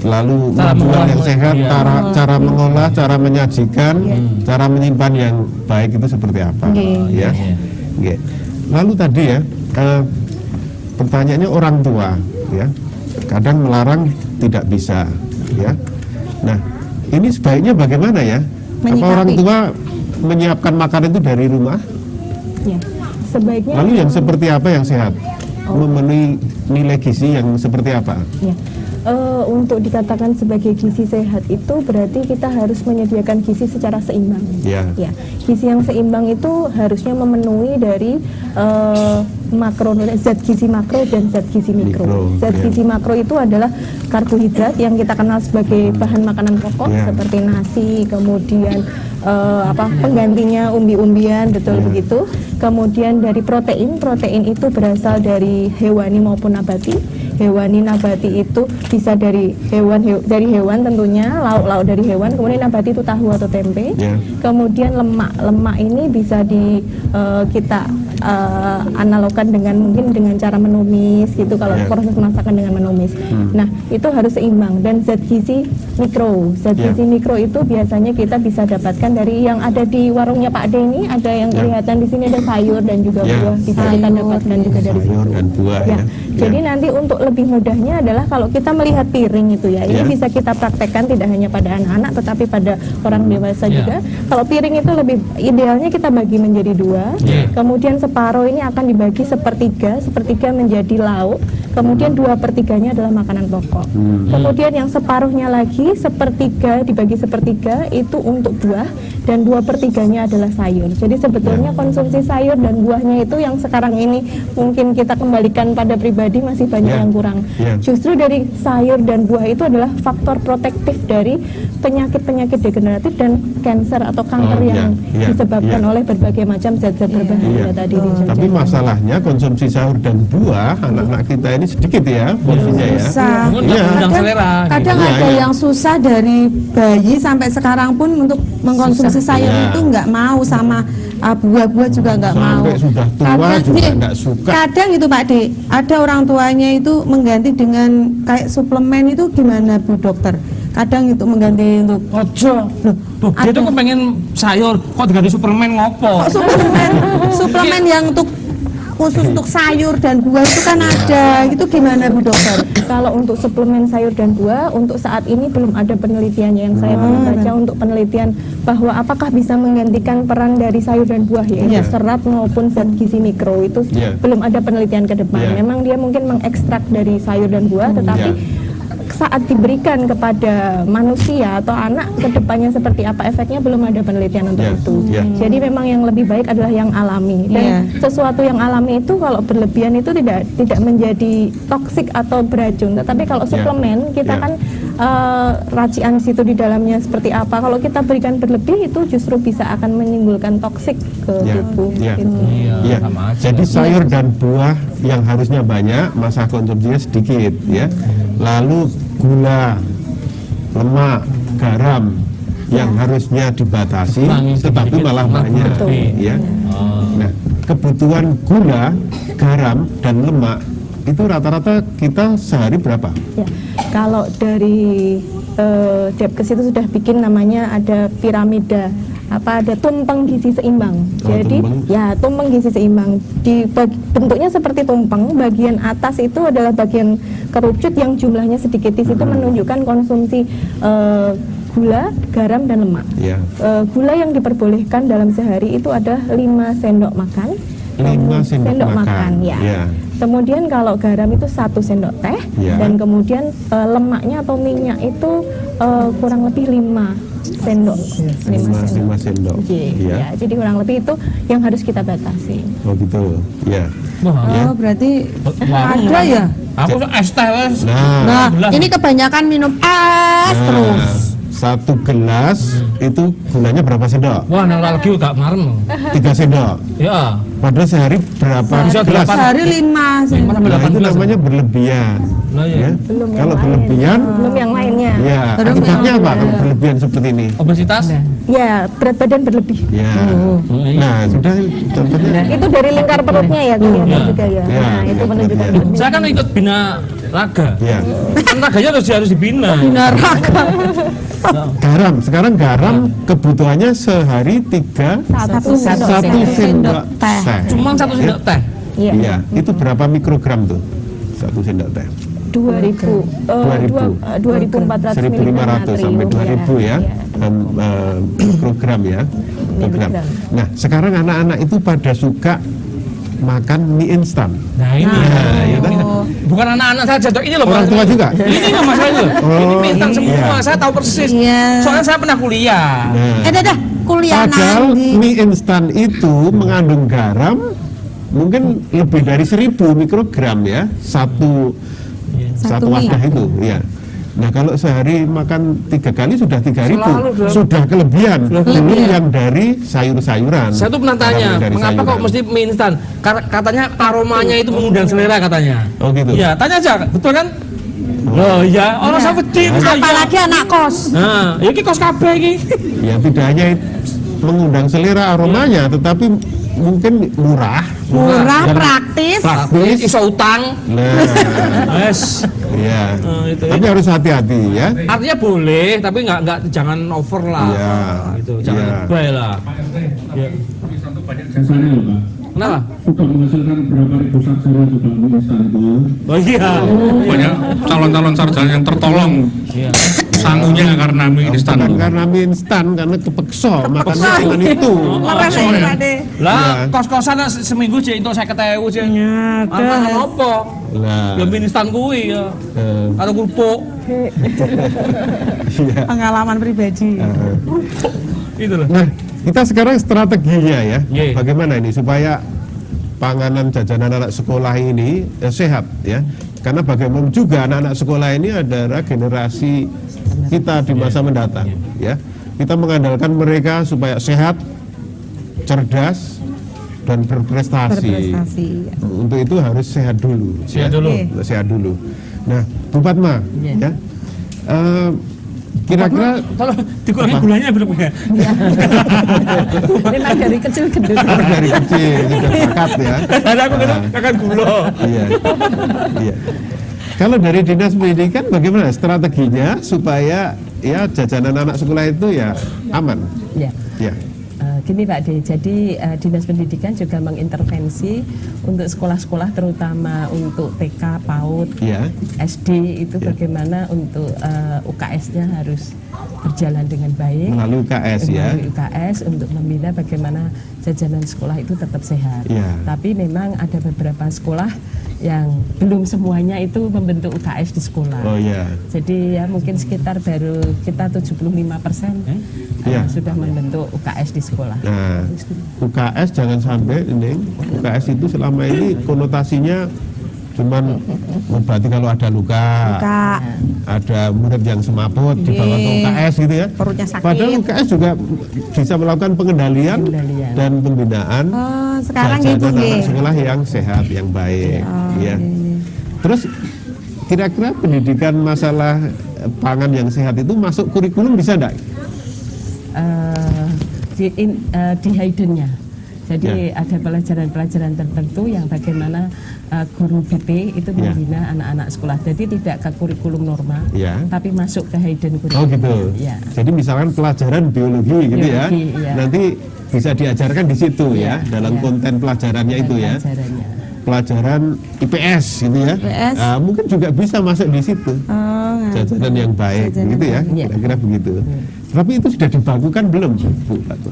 lalu Cara menjual mengolah yang itu, sehat, iya. cara mengolah, cara menyajikan, cara menyimpan yang baik itu seperti apa, ya. Oke. Lalu tadi ya, pertanyaannya orang tua, ya, kadang melarang tidak bisa, ya. Nah, ini sebaiknya bagaimana ya? Apa orang tua menyiapkan makanan itu dari rumah? Ya, sebaiknya. Lalu yang seperti apa yang sehat? Memenuhi nilai gizi yang seperti apa? Ya. Untuk dikatakan sebagai gizi sehat itu berarti kita harus menyediakan gizi secara seimbang. Ya. Ya, gizi yang seimbang itu harusnya memenuhi dari zat gizi makro dan zat gizi mikro. Zat gizi makro itu adalah karbohidrat yang kita kenal sebagai bahan makanan pokok seperti nasi, kemudian penggantinya umbi-umbian, betul begitu. Kemudian dari protein itu berasal dari hewani maupun nabati. Hewani nabati itu bisa dari hewan tentunya, lauk-lauk dari hewan. Kemudian nabati itu tahu atau tempe. Kemudian lemak ini bisa kita analogkan dengan cara menumis gitu, kalau proses masakan dengan menumis. Nah, itu harus seimbang. Dan zat gizi mikro itu biasanya kita bisa dapatkan dari yang ada di warungnya Pak Denny. Ada yang kelihatan di sini, ada sayur dan juga buah, bisa kita dapatkan juga dari sayur dan buah, ya. Jadi nanti untuk lebih mudahnya adalah kalau kita melihat piring itu ya, ini bisa kita praktekkan tidak hanya pada anak-anak tetapi pada orang dewasa juga. Kalau piring itu lebih idealnya kita bagi menjadi 2, kemudian separuh ini akan dibagi sepertiga menjadi lauk, kemudian 2/3-nya adalah makanan pokok. Kemudian yang separuhnya lagi dibagi sepertiga itu untuk buah, dan 2/3-nya adalah sayur. Jadi sebetulnya konsumsi sayur dan buahnya itu yang sekarang ini mungkin kita kembalikan pada pribadi masih banyak yang kurang. Justru dari sayur dan buah itu adalah faktor protektif dari penyakit-penyakit degeneratif dan kanker atau kanker yang disebabkan oleh berbagai macam zat-zat berbahaya tadi. Tapi masalahnya konsumsi sayur dan buah anak-anak kita ini sedikit ya porsinya ya. Kadang ada yang susah dari bayi sampai sekarang pun untuk mengkonsumsi sayur itu nggak mau, sama buah-buah juga nggak mau. Sudah tua juga nggak suka. Kadang itu Pak De, ada orang tuanya itu mengganti dengan kayak suplemen itu gimana Bu Dokter? Kadang itu mengganti untuk dia tuh kepengen sayur kok diganti suplemen ngopo? Kok suplemen yang khusus untuk sayur dan buah itu kan ada, itu gimana Bu Dokter? Kalau untuk suplemen sayur dan buah untuk saat ini belum ada penelitiannya, yang saya pernah baca untuk penelitian bahwa apakah bisa menggantikan peran dari sayur dan buah, yaitu serat maupun zat gizi mikro itu belum ada penelitian ke depan. Memang dia mungkin mengekstrak dari sayur dan buah, tetapi saat diberikan kepada manusia atau anak kedepannya seperti apa efeknya belum ada penelitian untuk itu. Jadi memang yang lebih baik adalah yang alami, dan sesuatu yang alami itu kalau berlebihan itu tidak menjadi toksik atau beracun. Tetapi kalau suplemen kita kan racian situ di dalamnya seperti apa, kalau kita berikan berlebih itu justru bisa akan menimbulkan toksik ke tubuh. Jadi sayur dan buah yang harusnya banyak, masa konsumsinya sedikit ya. Lalu gula, lemak, garam yang harusnya dibatasi tetapi malah banyak ya. Nah, kebutuhan gula, garam dan lemak itu rata-rata kita sehari berapa? Ya, kalau dari Depkes itu sudah bikin namanya ada piramida, ada tumpeng gizi seimbang. Jadi tumpeng gizi seimbang bentuknya seperti tumpeng. Bagian atas itu adalah bagian kerucut yang jumlahnya sedikit. Di situ menunjukkan konsumsi gula, garam dan lemak. Gula yang diperbolehkan dalam sehari itu ada 5 sendok makan. 5 sendok makan. Kemudian kalau garam itu 1 sendok teh, dan kemudian lemaknya atau minyak itu kurang lebih 5 sendok. 5 sendok. Jadi kurang lebih itu yang harus kita batasi. Oh gitu. Berarti ada ya. Aku es teh. Nah, ini kebanyakan minum es terus. 1 gelas itu gulanya berapa sendok? Wah, nang lagi gak marem. 3 sendok. Ya. Padahal sehari berapa Bisa gelas? Sehari 5 sih. Nah, itu namanya berlebihan. Nah, Ya. Belum yang Kalau lain. berlebihan, Belum yang lainnya. ya akibatnya apa kalau berlebihan seperti ini? Obesitas? Ya, berat badan berlebih. Ya. Nah, sudah contohnya. Itu dari lingkar perutnya ya kelihatan Ya. juga ya. Ya, Nah, itu ya, menunjukkan ya. berlebihan. Saya kan ikut bina raga. Ya. Kan raganya harus dibina. Garam, sekarang garam kebutuhannya sehari 1 sendok teh. Cuma 1 sendok teh. Iya. Iya, itu berapa mikrogram tuh? 1 sendok teh. 2000 2400 1.500 sampai 2.000 ya, mikrogram ya. Mikrogram. Nah, sekarang anak-anak itu pada suka makan mie instan. Nah ini, ya kan? bukan anak-anak saja, Dok. Ini loh Orang tua juga? Ini loh masalah itu. Ini mie instan semua, iya. saya tahu persis. Iya. Soalnya saya pernah kuliah. Nah, Dah kuliah padahal nanti. mie instan itu mengandung garam mungkin lebih dari 1000 mikrogram ya, satu Satu wadah mie. itu ya. Nah, kalau sehari makan 3 kali sudah 3.000, Selalu, Dok. sudah kelebihan. Belum yang dari sayur-sayuran. Saya tuh pernah tanya, Garam dari mengapa kok sayuran. mesti mie instan? Katanya aromanya itu mengundang selera katanya. Oh gitu. Iya, tanya aja, betul kan? Loh iya, orang saya wedi. Apalagi anak kos. Nah, ya iki kos kabeh iki. Ya tidak hanya mengundang selera aromanya, tetapi mungkin murah, Murah, dan praktis. praktis. Iso utang. Nah, Wes. ya. Itu. Tapi harus hati-hati ya. Artinya boleh, tapi nggak jangan over lah. Iya. Gitu, jangan Iya. lebay lah. Ya. banyak jasanya loh Pak. Kenapa? Sudah menghasilkan berapa ribu sarjana juga mie instan itu. Oh iya. Banyak calon-calon sarjana yang tertolong sangunya karena mie instan. Bukan karena mie instan, karena kepeksa makannya dengan itu. Lah, kos-kosan seminggu sih itu 50.000 sih. Apa apa? Lah. Ya mie instan kuwi ya. Karo kerupuk. Iya. Pengalaman pribadi. Itu loh. Nah, kita sekarang strateginya ya. Iya. Bagaimana ini supaya panganan jajanan anak sekolah ini sehat ya. Karena bagaimana juga anak-anak sekolah ini adalah generasi kita di masa mendatang ya. Kita mengandalkan mereka supaya sehat, cerdas dan berprestasi. Untuk itu harus sehat dulu. Sehat ya. dulu. Sehat dulu. Nah, Bu Fatma ya. Kira-kira kalau dikurangi gulanya belum ya? Memang dari kecil gendut. dari kecil sudah bakat ya. Ada aku kan gula. Iya. Iya. Kalau dari Dinas Pendidikan bagaimana strateginya supaya ya jajanan anak sekolah itu ya aman? Ya. Ya. Gini Pak De, jadi Dinas Pendidikan juga mengintervensi untuk sekolah-sekolah terutama untuk TK, PAUD, Ya. SD itu bagaimana untuk UKS-nya harus berjalan dengan baik. Melalui UKS ya. Melalui UKS untuk membina bagaimana jajanan sekolah itu tetap sehat. Ya. Tapi memang ada beberapa sekolah yang belum semuanya itu membentuk UKS di sekolah. Oh ya. Jadi ya mungkin sekitar baru kita 75% Ya. sudah membentuk UKS di sekolah. Nah, UKS jangan sampai ini UKS itu selama ini konotasinya cuman berarti kalau ada luka, ada murid yang semaput dibawa ke UKS gitu ya. Perutnya sakit. Padahal UKS juga bisa melakukan pengendalian dan pembinaan sekarang jajanan gitu, anak nggih. sekolah yang sehat, yang baik, ya. Terus kira-kira pendidikan masalah pangan yang sehat itu masuk kurikulum bisa enggak? Di hiddennya. Jadi ada pelajaran-pelajaran tertentu yang bagaimana guru BP itu membina anak-anak sekolah. Jadi tidak ke kurikulum normal, tapi masuk ke hidden kurikulum. Oh gitu. Ya. Jadi misalkan pelajaran biologi gitu ya, Biologi, ya. nanti bisa diajarkan di situ ya, dalam konten pelajarannya itu ya. Pelajaran IPS gitu ya. IPS. Mungkin juga bisa masuk di situ. Jajanan yang baik gitu ya, kira-kira begitu. Tapi itu sudah dibakukan belum, Bu Fatu?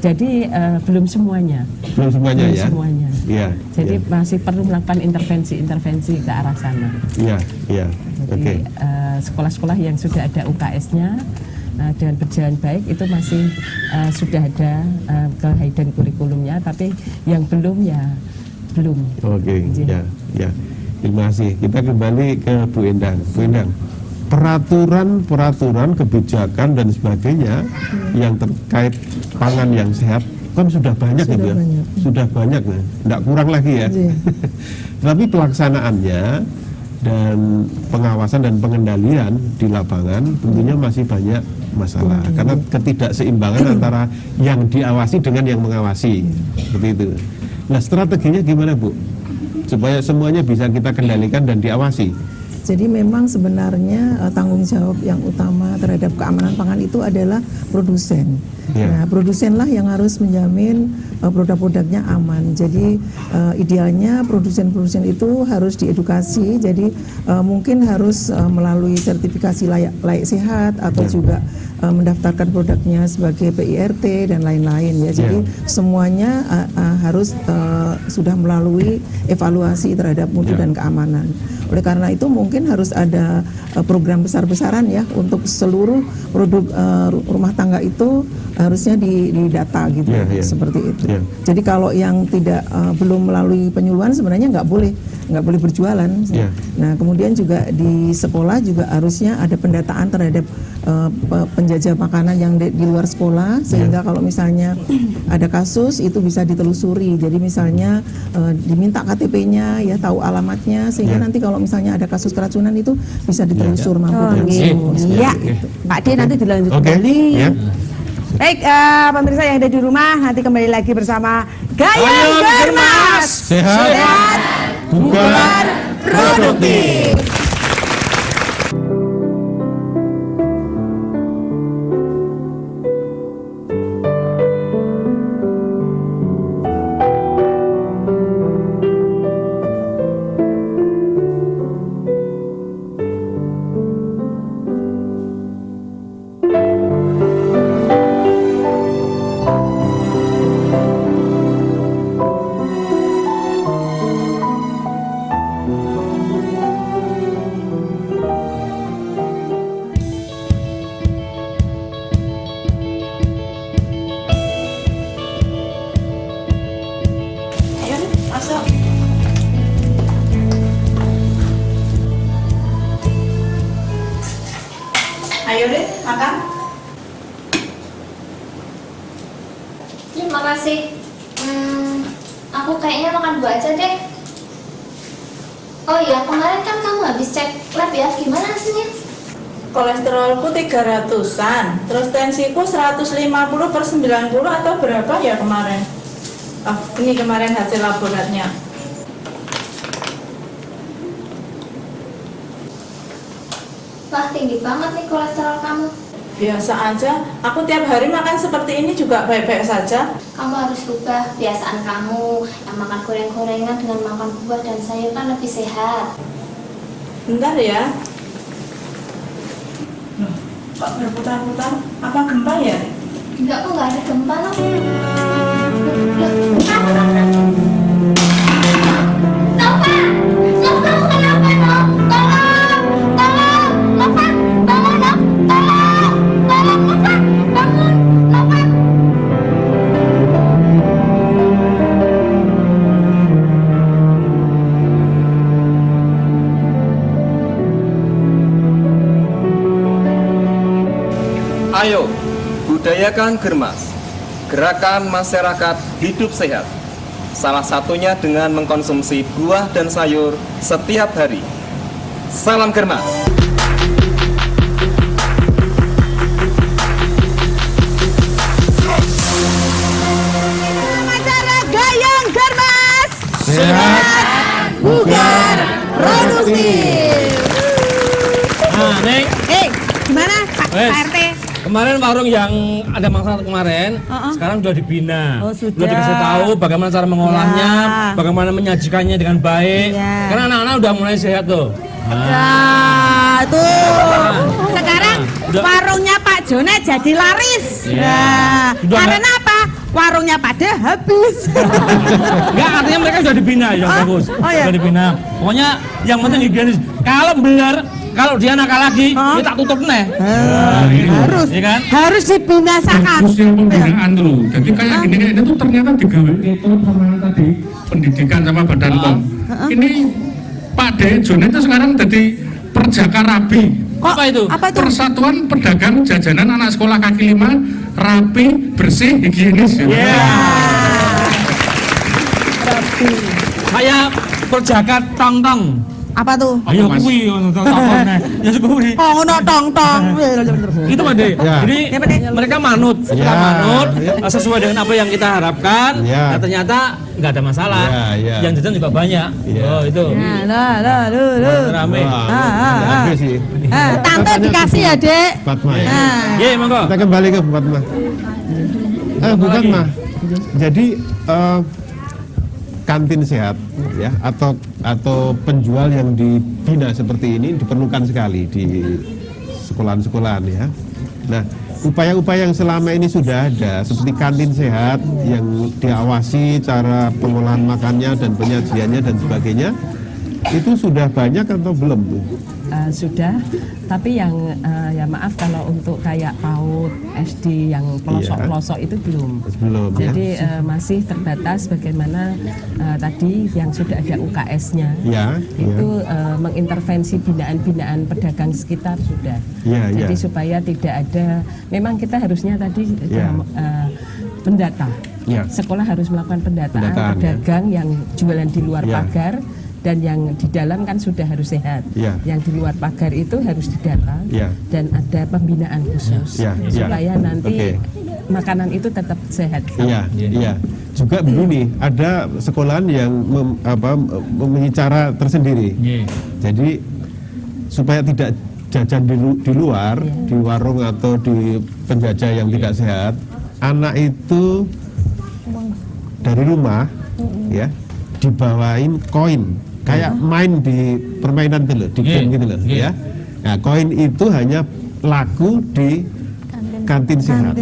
Jadi belum semuanya. Belum semuanya Belum ya. semuanya. Iya. Jadi masih perlu melakukan intervensi ke arah sana. Iya, iya. Jadi sekolah-sekolah yang sudah ada UKS-nya dengan berjalan baik itu masih sudah ada ke hidden kurikulumnya, tapi yang belum ya belum. Oke, ya, ya. Terima kasih. Kita kembali ke Bu Endang. Bu Endang, peraturan kebijakan dan sebagainya yang terkait pangan yang sehat kan sudah banyak Sudah gitu ya. banyak. Sudah banyak ya. Nggak kurang lagi ya. Iya. Tapi pelaksanaannya dan pengawasan dan pengendalian di lapangan tentunya masih banyak masalah karena ketidakseimbangan antara yang diawasi dengan yang mengawasi. Seperti itu. Nah, strateginya gimana, Bu? Supaya semuanya bisa kita kendalikan dan diawasi. Jadi memang sebenarnya tanggung jawab yang utama terhadap keamanan pangan itu adalah produsen. Nah, produsenlah yang harus menjamin produk-produknya aman. Jadi idealnya produsen-produsen itu harus diedukasi. Jadi mungkin harus melalui sertifikasi layak sehat atau juga mendaftarkan produknya sebagai PIRT dan lain-lain ya. Jadi semuanya harus sudah melalui evaluasi terhadap mutu dan keamanan. Oleh karena itu mungkin harus ada program besar-besaran ya untuk seluruh produk rumah tangga itu harusnya didata gitu seperti itu. Jadi kalau yang tidak belum melalui penyuluhan sebenarnya nggak boleh berjualan. Nah, kemudian juga di sekolah juga harusnya ada pendataan terhadap penjajah makanan yang di luar sekolah sehingga kalau misalnya ada kasus itu bisa ditelusuri. Jadi misalnya diminta KTP-nya ya, tahu alamatnya sehingga nanti kalau misalnya ada kasus keracunan itu bisa ditelusur mampu Iya, Pak D nanti dilanjut kembali. Baik, pemirsa yang ada di rumah, nanti kembali lagi bersama Gayeng Germas. Sehat, bukan produktif. Ayo deh, makan. Terima kasih. Aku kayaknya makan dua aja deh. Oh iya, kemarin kan kamu habis cek lab ya, gimana hasilnya? Kolesterolku 300-an, terus tensiku 150/90 atau berapa ya kemarin? Oh, ini kemarin hasil laboratnya. Wah, tinggi banget nih kolesterol kamu. Biasa aja, aku tiap hari makan seperti ini juga baik-baik saja. Kamu harus rubah kebiasaan kamu yang makan goreng-gorengan dengan makan buah dan sayur kan lebih sehat. Bentar ya. Loh, kok berputar-putar? Apa gempa ya? Enggak, kok nggak ada gempa loh. Nova! Nova, kamu kenapa, Nov? Tolong! Tolong! Nova! Bangun, Nov! Tolong! Tolong, Nova! Bangun! Nova! Ayo, budayakan Germas, gerakan masyarakat hidup sehat. Salah satunya dengan mengkonsumsi buah dan sayur setiap hari. Salam Germas. Acara Gayeng Germas. Sehat, bugar, produktif. Nah, Neng. Gimana Pak RT? Kemarin warung yang ada masalah kemarin, sekarang sudah dibina. Oh, sudah. Sudah dikasih tahu bagaimana cara mengolahnya, bagaimana menyajikannya dengan baik. Karena anak-anak udah mulai sehat tuh. Nah, tuh. Sekarang warungnya Pak Jone jadi laris. Nah, karena apa? Warungnya pada habis. Enggak, artinya mereka sudah dibina ya, bagus. Sudah dibina. Pokoknya yang penting higienis. Kalau benar, kalau dia nakal lagi, dia tak tutup nih. Harus, ya kan? Harus dibinasakan. Usia pembinaan dulu. Jadi kayak gini itu tuh ternyata digawe itu sama tadi pendidikan sama Badan POM. Ini Pak D Jon itu sekarang jadi perjaka rabi. Apa itu? Persatuan Pedagang Jajanan Anak Sekolah Kaki Lima, rapi, bersih, higienis. Kayak perjakat tong-tong. Apa tuh? Ayo kuwi ngono tong-tong. Ya kuwi. Oh, ngono tong-tong. Itu Pak De. Jadi mereka manut, setelah manut sesuai dengan apa yang kita harapkan. Nah, ternyata nggak ada masalah. Yang jajan juga banyak. Oh, itu. Rame. Tante dikasih ya, Dek. Fatma. Iya, monggo. Kita kembali ke Fatma. Bukan mah. Jadi kantin sehat ya atau penjual yang dibina seperti ini diperlukan sekali di sekolahan-sekolahan ya. Nah, upaya-upaya yang selama ini sudah ada seperti kantin sehat yang diawasi cara pengolahan makannya dan penyajiannya dan sebagainya itu sudah banyak atau belum? Sudah, tapi yang ya maaf kalau untuk kayak PAUD, SD yang pelosok-pelosok itu belum. Jadi masih terbatas bagaimana tadi yang sudah ada UKS-nya itu mengintervensi binaan-binaan pedagang sekitar sudah. Jadi supaya tidak ada, memang kita harusnya tadi pendata. Sekolah harus melakukan pendataan pedagang yang jualan di luar pagar. Dan yang di dalam kan sudah harus sehat. Yang di luar pagar itu harus didata dan ada pembinaan khusus supaya nanti makanan itu tetap sehat. Juga begini, ada sekolahan yang mempunyai cara tersendiri. Jadi supaya tidak jajan di luar, di warung atau di penjajah yang tidak sehat, anak itu dari rumah dibawain koin. Kayak main di permainan gitu loh, di game gitu loh ya. Nah, koin itu hanya laku di kantin sehat.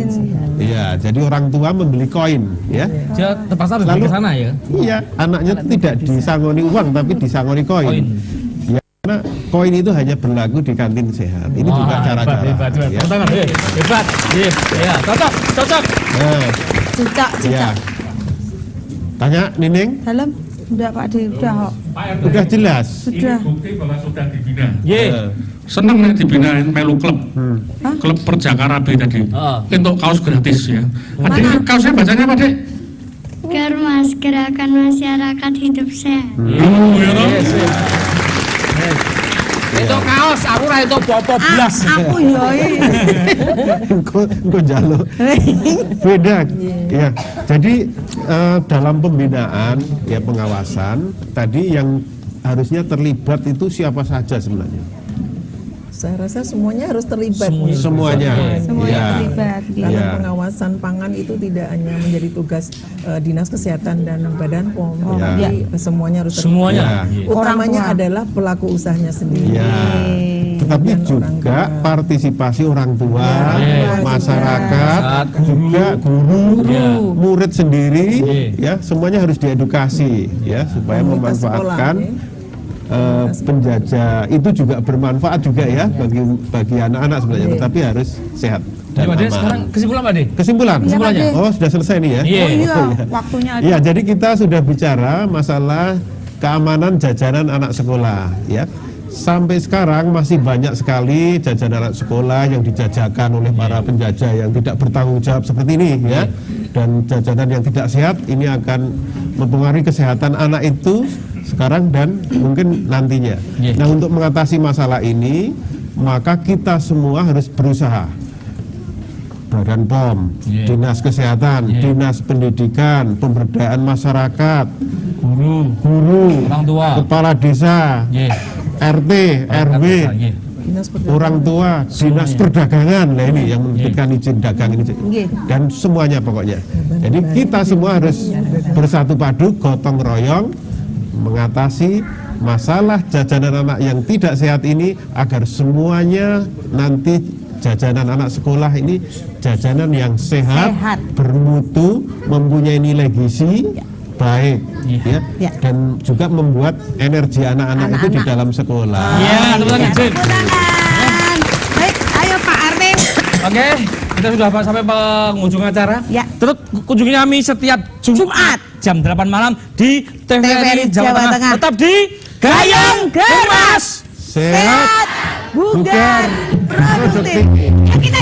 Iya, jadi orang tua membeli koin ya. Dia terpaksa harus ke sana ya. Iya, anaknya tidak disangoni uang tapi disangoni koin. Ya, karena koin itu hanya berlaku di kantin sehat. Ini juga cara-cara. Hebat. Iya, cocok. Iya. Tanya Nining? Dalam. Udah Pak De, udah jelas. Ini bukti bahwa sudah dibina. Seneng nih dibinain melu klub. Klub Perjaka Rabi tadi. Untuk kaos gratis ya. Adik, kaosnya bacanya apa, Dek? Germas, Gerakan Masyarakat Hidup Sehat. Itu kaos, aku lah itu popo blas. Aku yoi. Engko jalo. Beda. Ya. Jadi dalam pembinaan ya pengawasan tadi yang harusnya terlibat itu siapa saja sebenarnya? Saya rasa semuanya harus terlibat. Semuanya terlibat. Dalam pengawasan pangan itu tidak hanya menjadi tugas Dinas Kesehatan dan Badan POM, tapi semuanya harus terlibat. Utamanya adalah pelaku usahanya sendiri. Tetapi juga partisipasi orang tua, masyarakat, juga guru, murid sendiri, ya semuanya harus diedukasi, ya supaya memanfaatkan penjajah itu juga bermanfaat juga ya bagi anak-anak sebenarnya, tetapi harus sehat. Dan aman. Sekarang kesimpulan Pak De? Kesimpulannya? Oh sudah selesai nih ya? Waktunya ada. Iya, jadi kita sudah bicara masalah keamanan jajanan anak sekolah, ya. Sampai sekarang masih banyak sekali jajanan anak sekolah yang dijajakan oleh para penjajah yang tidak bertanggung jawab seperti ini ya. Dan jajanan yang tidak sehat ini akan mempengaruhi kesehatan anak itu sekarang dan mungkin nantinya. Nah, untuk mengatasi masalah ini maka kita semua harus berusaha. Badan POM, Dinas Kesehatan, Dinas Pendidikan, Pemberdayaan Masyarakat, guru, orang tua, kepala desa, RT, RW, orang tua, Dinas Perdagangan, nah ini yang menerbitkan izin dagang ini, dan semuanya pokoknya. Jadi kita semua harus bersatu padu, gotong royong, mengatasi masalah jajanan anak yang tidak sehat ini agar semuanya nanti jajanan anak sekolah ini jajanan yang sehat, bermutu, mempunyai nilai gizi baik, dan juga membuat energi anak-anak itu di dalam sekolah. Baik, ayo Pak Arif. Oke, kita sudah sampai penghujung acara. Terus kunjungi kami setiap Jumat jam 8 malam di TVRI Jawa Tengah. Tetap di Gayeng Germas. Sehat bugar produktif. Kita